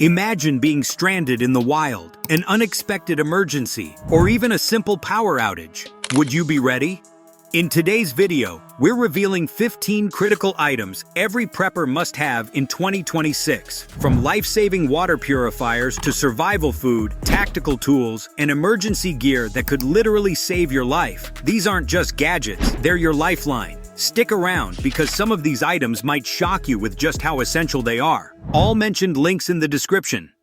Imagine being stranded in the wild, an unexpected emergency, or even a simple power outage. Would you be ready? In today's video, we're revealing 15 critical items every prepper must have in 2026. From life-saving water purifiers to survival food, tactical tools, and emergency gear that could literally save your life. These aren't just gadgets, they're your lifeline. Stick around because some of these items might shock you with just how essential they are. All mentioned links in the description.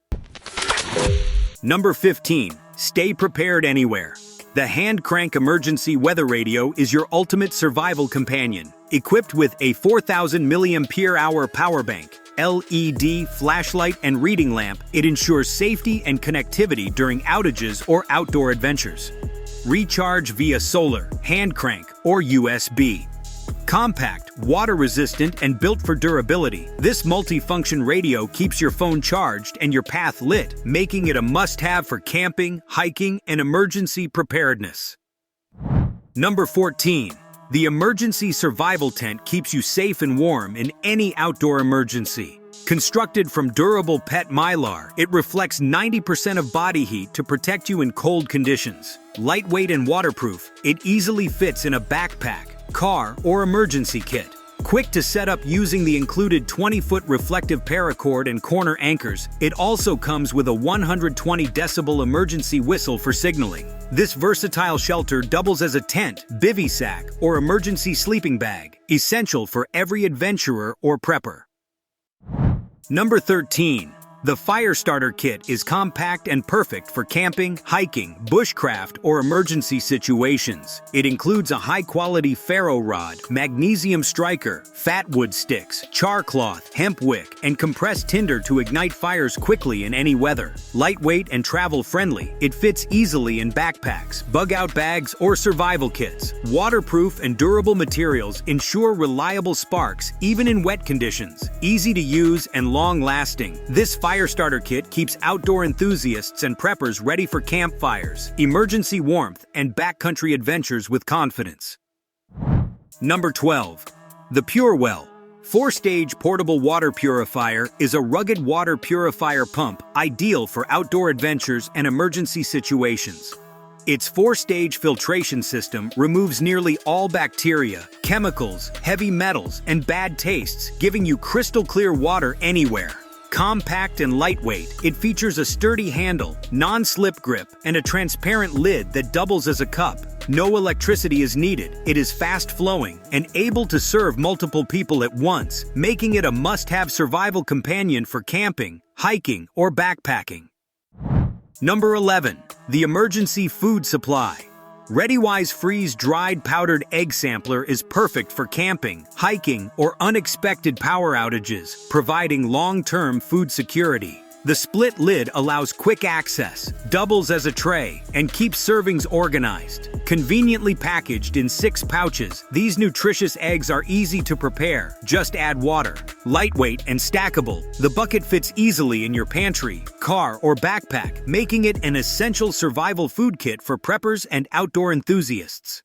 Number 15. Stay prepared anywhere. The hand crank emergency weather radio is your ultimate survival companion. Equipped with a 4,000 mAh power bank, LED flashlight and reading lamp, it ensures safety and connectivity during outages or outdoor adventures. Recharge via solar, hand crank, or USB. Compact, water-resistant, and built for durability, this multifunction radio keeps your phone charged and your path lit, making it a must-have for camping, hiking, and emergency preparedness. Number 14. The emergency survival tent keeps you safe and warm in any outdoor emergency. Constructed from durable PET Mylar, it reflects 90% of body heat to protect you in cold conditions. Lightweight and waterproof, it easily fits in a backpack, car, or emergency kit. Quick to set up using the included 20-foot reflective paracord and corner anchors, it also comes with a 120 decibel emergency whistle for signaling. This versatile shelter doubles as a tent, bivy sack, or emergency sleeping bag, essential for every adventurer or prepper. Number 13. The Fire Starter Kit is compact and perfect for camping, hiking, bushcraft, or emergency situations. It includes a high-quality ferro rod, magnesium striker, fat wood sticks, char cloth, hemp wick, and compressed tinder to ignite fires quickly in any weather. Lightweight and travel-friendly, it fits easily in backpacks, bug-out bags, or survival kits. Waterproof and durable materials ensure reliable sparks even in wet conditions. Easy to use and long-lasting, this Fire Starter Kit keeps outdoor enthusiasts and preppers ready for campfires, emergency warmth, and backcountry adventures with confidence. Number 12. The PureWell 4-stage portable water purifier is a rugged water purifier pump ideal for outdoor adventures and emergency situations. Its 4-stage filtration system removes nearly all bacteria, chemicals, heavy metals, and bad tastes, giving you crystal clear water anywhere. Compact and lightweight, it features a sturdy handle, non-slip grip, and a transparent lid that doubles as a cup. No electricity is needed. It is fast-flowing and able to serve multiple people at once, making it a must-have survival companion for camping, hiking, or backpacking. Number 11. The Emergency Food Supply. ReadyWise freeze-dried powdered egg sampler is perfect for camping, hiking, or unexpected power outages, providing long-term food security. The split lid allows quick access, doubles as a tray, and keeps servings organized. Conveniently packaged in 6 pouches, these nutritious eggs are easy to prepare. Just add water. Lightweight and stackable, the bucket fits easily in your pantry, car, or backpack, making it an essential survival food kit for preppers and outdoor enthusiasts.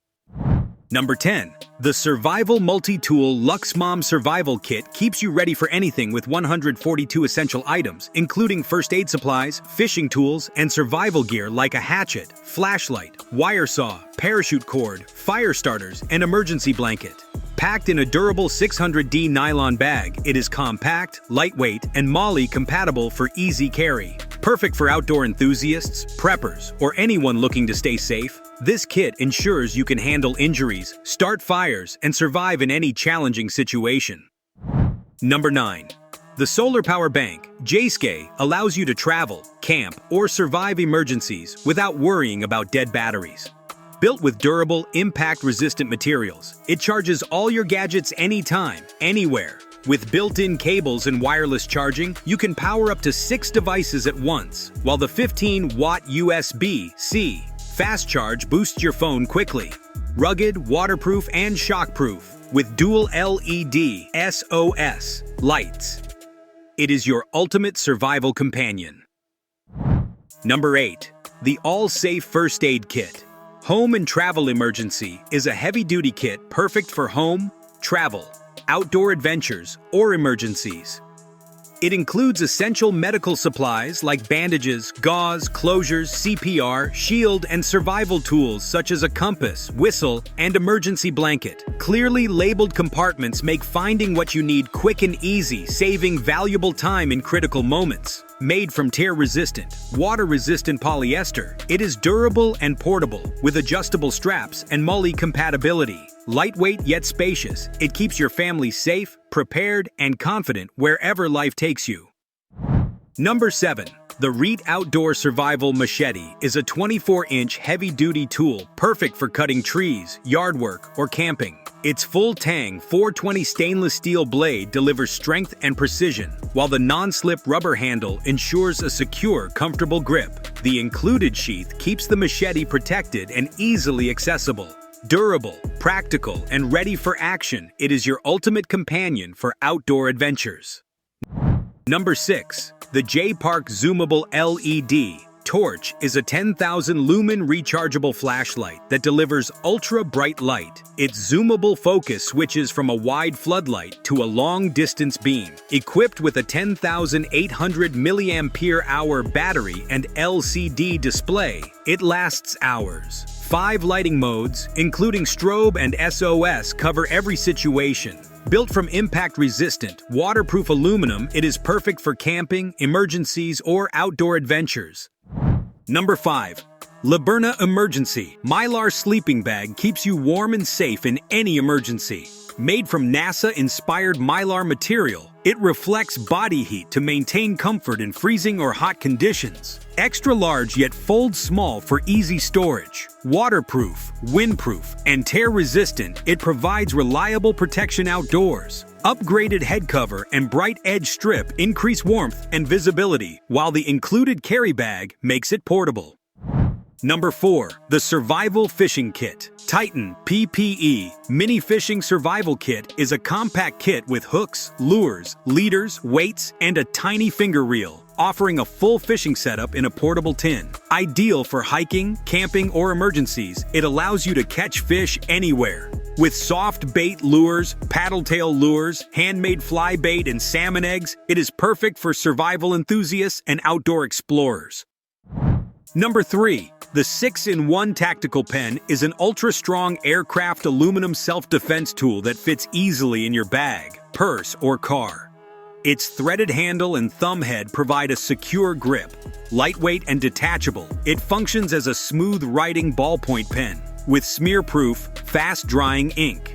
Number 10. The Survival Multitool LUXMOM Survival Kit keeps you ready for anything with 142 essential items, including first aid supplies, fishing tools, and survival gear like a hatchet, flashlight, wire saw, parachute cord, fire starters, and emergency blanket. Packed in a durable 600D nylon bag, it is compact, lightweight, and MOLLE compatible for easy carry. Perfect for outdoor enthusiasts, preppers, or anyone looking to stay safe, this kit ensures you can handle injuries, start fires, and survive in any challenging situation. Number 9. The Solar Power Bank, JSK, allows you to travel, camp, or survive emergencies without worrying about dead batteries. Built with durable, impact-resistant materials, it charges all your gadgets anytime, anywhere. With built-in cables and wireless charging, you can power up to 6 devices at once, while the 15-watt USB-C fast charge boosts your phone quickly. Rugged, waterproof, and shockproof, with dual LED SOS lights. It is your ultimate survival companion. Number 8. The All-Safe First Aid Kit. Home and Travel Emergency is a heavy-duty kit perfect for home, travel, outdoor adventures, or emergencies. It includes essential medical supplies like bandages, gauze, closures, CPR, shield, and survival tools such as a compass, whistle, and emergency blanket. Clearly labeled compartments make finding what you need quick and easy, saving valuable time in critical moments. Made from tear-resistant, water-resistant polyester, it is durable and portable, with adjustable straps and MULI compatibility. Lightweight yet spacious, it keeps your family safe, prepared, and confident wherever life takes you. Number 7. The REAT Outdoor Survival Machete is a 24-inch heavy-duty tool perfect for cutting trees, yard work, or camping. Its full-tang 420 stainless steel blade delivers strength and precision, while the non-slip rubber handle ensures a secure, comfortable grip. The included sheath keeps the machete protected and easily accessible. Durable, practical, and ready for action, it is your ultimate companion for outdoor adventures. Number 6. The J-Park Zoomable LED Torch is a 10,000 lumen rechargeable flashlight that delivers ultra-bright light. Its zoomable focus switches from a wide floodlight to a long-distance beam. Equipped with a 10,800 mAh battery and LCD display, it lasts hours. 5 lighting modes, including strobe and SOS, cover every situation. Built from impact-resistant, waterproof aluminum, it is perfect for camping, emergencies, or outdoor adventures. Number 5. Liburna Emergency Mylar Sleeping Bag keeps you warm and safe in any emergency. Made from NASA-inspired Mylar material, it reflects body heat to maintain comfort in freezing or hot conditions. Extra large yet folds small for easy storage. Waterproof, windproof, and tear-resistant, it provides reliable protection outdoors. Upgraded head cover and bright edge strip increase warmth and visibility, while the included carry bag makes it portable. Number 4. The Survival Fishing Kit Titan PPE Mini Fishing Survival Kit is a compact kit with hooks, lures, leaders, weights, and a tiny finger reel, offering a full fishing setup in a portable tin. Ideal for hiking, camping, or emergencies, it allows you to catch fish anywhere. With soft bait lures, paddle tail lures, handmade fly bait, and salmon eggs, it is perfect for survival enthusiasts and outdoor explorers. Number 3. The 6-in-1 Tactical Pen is an ultra-strong aircraft aluminum self-defense tool that fits easily in your bag, purse, or car. Its threaded handle and thumb head provide a secure grip. Lightweight and detachable, it functions as a smooth writing ballpoint pen, with smear-proof, fast-drying ink.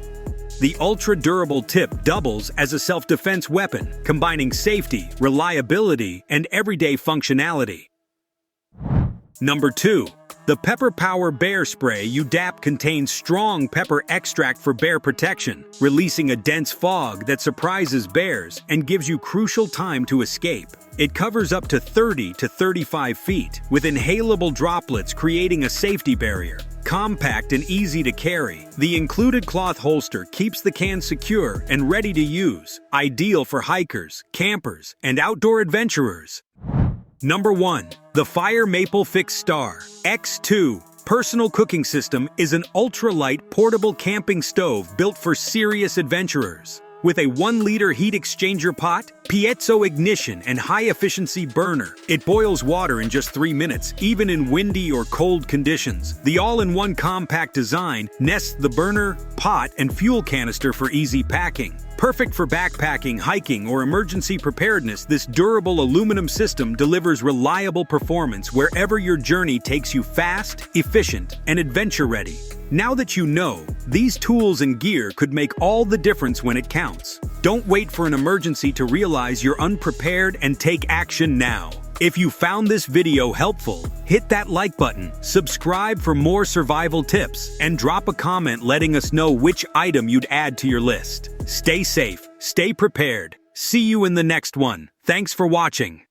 The ultra-durable tip doubles as a self-defense weapon, combining safety, reliability, and everyday functionality. Number 2. The Pepper Power Bear Spray UDAP contains strong pepper extract for bear protection, releasing a dense fog that surprises bears and gives you crucial time to escape. It covers up to 30 to 35 feet, with inhalable droplets creating a safety barrier. Compact and easy to carry, the included cloth holster keeps the can secure and ready to use, ideal for hikers, campers, and outdoor adventurers. Number 1. The Fire Maple Fix Star X2 Personal Cooking System is an ultralight portable camping stove built for serious adventurers. With a 1-liter heat exchanger pot, piezo ignition, and high-efficiency burner, it boils water in just 3 minutes, even in windy or cold conditions. The all-in-one compact design nests the burner, pot, and fuel canister for easy packing. Perfect for backpacking, hiking, or emergency preparedness, this durable aluminum system delivers reliable performance wherever your journey takes you fast, efficient, and adventure-ready. Now that you know, these tools and gear could make all the difference when it counts. Don't wait for an emergency to realize you're unprepared and take action now. If you found this video helpful, hit that like button, subscribe for more survival tips, and drop a comment letting us know which item you'd add to your list. Stay safe, stay prepared. See you in the next one. Thanks for watching.